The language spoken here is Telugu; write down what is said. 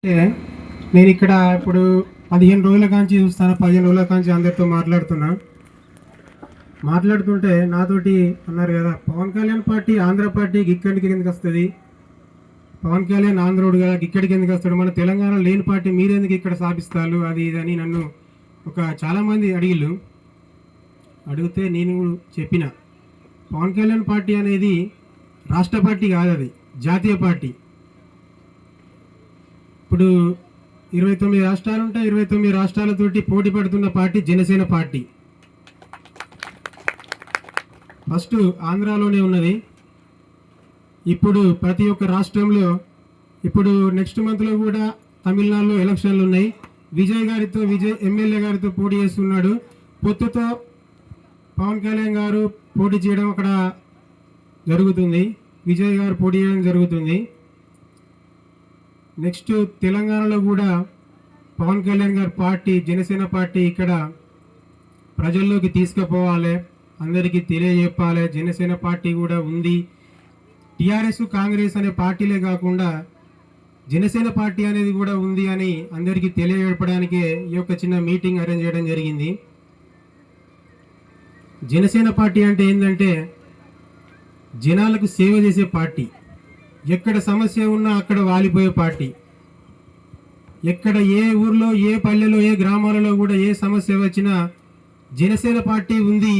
అంటే నేను ఇక్కడ ఇప్పుడు 15 రోజుల కాంచి చూస్తాను. 15 రోజుల కాంచి అందరితో మాట్లాడుతుంటే నాతోటి అన్నారు కదా, పవన్ కళ్యాణ్ పార్టీ ఆంధ్ర పార్టీకి ఇక్కడికి ఎందుకు వస్తుంది, పవన్ కళ్యాణ్ ఆంధ్రోడు కదా ఇక్కడికి ఎందుకు వస్తాడు, మన తెలంగాణ లేని పార్టీ మీరెందుకు ఇక్కడ స్థాపిస్తారు, అది ఇదని నన్ను చాలామంది అడిగితే నేను చెప్పిన, పవన్ కళ్యాణ్ పార్టీ అనేది రాష్ట్ర పార్టీ కాదు, అది జాతీయ పార్టీ. ఇప్పుడు 29 రాష్ట్రాలు ఉంటాయి. 29 రాష్ట్రాలతోటి పోటీ పడుతున్న పార్టీ జనసేన పార్టీ. ఫస్ట్ ఆంధ్రాలోనే ఉన్నది. ఇప్పుడు ప్రతి ఒక్క రాష్ట్రంలో, ఇప్పుడు నెక్స్ట్ మంత్లో కూడా తమిళనాడులో ఎలక్షన్లు ఉన్నాయి. విజయ్ ఎమ్మెల్యే గారితో పోటీ చేస్తున్నాడు. పొత్తుతో పవన్ కళ్యాణ్ గారు పోటీ చేయడం అక్కడ జరుగుతుంది. విజయ్ గారు పోటీ చేయడం జరుగుతుంది. నెక్స్ట్ తెలంగాణలో కూడా పవన్ కళ్యాణ్ గారి పార్టీ జనసేన పార్టీ ఇక్కడ ప్రజల్లోకి తీసుకుపోవాలి, అందరికీ తెలియజెప్పాలి. జనసేన పార్టీ కూడా ఉంది. టీఆర్ఎస్ కాంగ్రెస్ అనే పార్టీలే కాకుండా జనసేన పార్టీ అనేది కూడా ఉంది అని అందరికీ తెలియజెప్పడానికే ఈ యొక్క చిన్న మీటింగ్ అరేంజ్ చేయడం జరిగింది. జనసేన పార్టీ అంటే ఏంటంటే జనాలకు సేవ చేసే పార్టీ. ఎక్కడ సమస్య ఉన్నా అక్కడ వాలిపోయే పార్టీ. ఎక్కడ ఏ ఊర్లో, ఏ పల్లెలో, ఏ గ్రామాలలో కూడా ఏ సమస్య వచ్చినా జనసేన పార్టీ ఉంది,